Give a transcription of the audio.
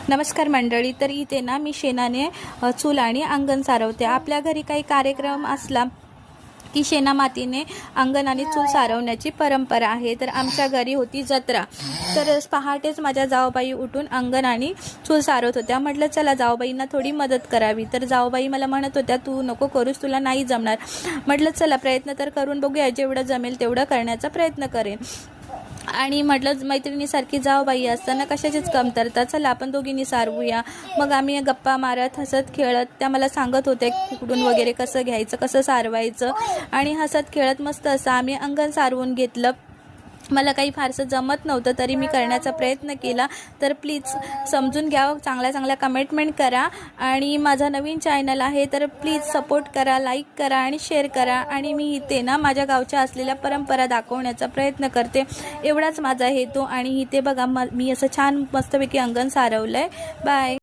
नमस्कार मंडळी. तर इथे ना मी शेणाने चूल आणि अंगण सारवते. आपल्या घरी काही कार्यक्रम असला की शेणा मातीने अंगण आणि चूल सारवण्याची परंपरा आहे. तर आमच्या घरी होती जत्रा. तर पहाटेच माझ्या जावबाई उठून अंगण आणि चूल सारवत होत्या. म्हटलं चला जावबाईंना थोडी मदत करावी. तर जावबाई मला म्हणत होत्या तू नको करूस, तुला नाही जमणार. म्हटलं चला प्रयत्न तर करून बघूया, जेवढं जमेल तेवढं करण्याचा प्रयत्न करेन. आणि म्हटलं मैत्रिणीसारखी जावबाई असताना कशाचीच कमतरता, चला आपण दोघींनी सारवूया. मग आम्ही गप्पा मारत हसत खेळत त्या मला सांगत होत्या कुकडून वगैरे कसं घ्यायचं, कसं सारवायचं. आणि हसत खेळत मस्त असं आम्ही अंगण सारवून घेतलं. मला काही फारसं जमत नव्हतं तरी मी करण्याचा प्रयत्न केला. तर प्लीज समजून घ्या, चांगल्या चांगल्या कमेंटमेंट करा. आणि माझा नवीन चॅनल आहे तर प्लीज सपोर्ट करा, लाईक करा आणि शेअर करा. आणि मी इथे ना माझ्या गावच्या असलेल्या परंपरा दाखवण्याचा प्रयत्न करते, एवढाच माझा हेतू. आणि इथे बघा मी असं छान मस्तपैकी अंगण सारवलं आहे. बाय.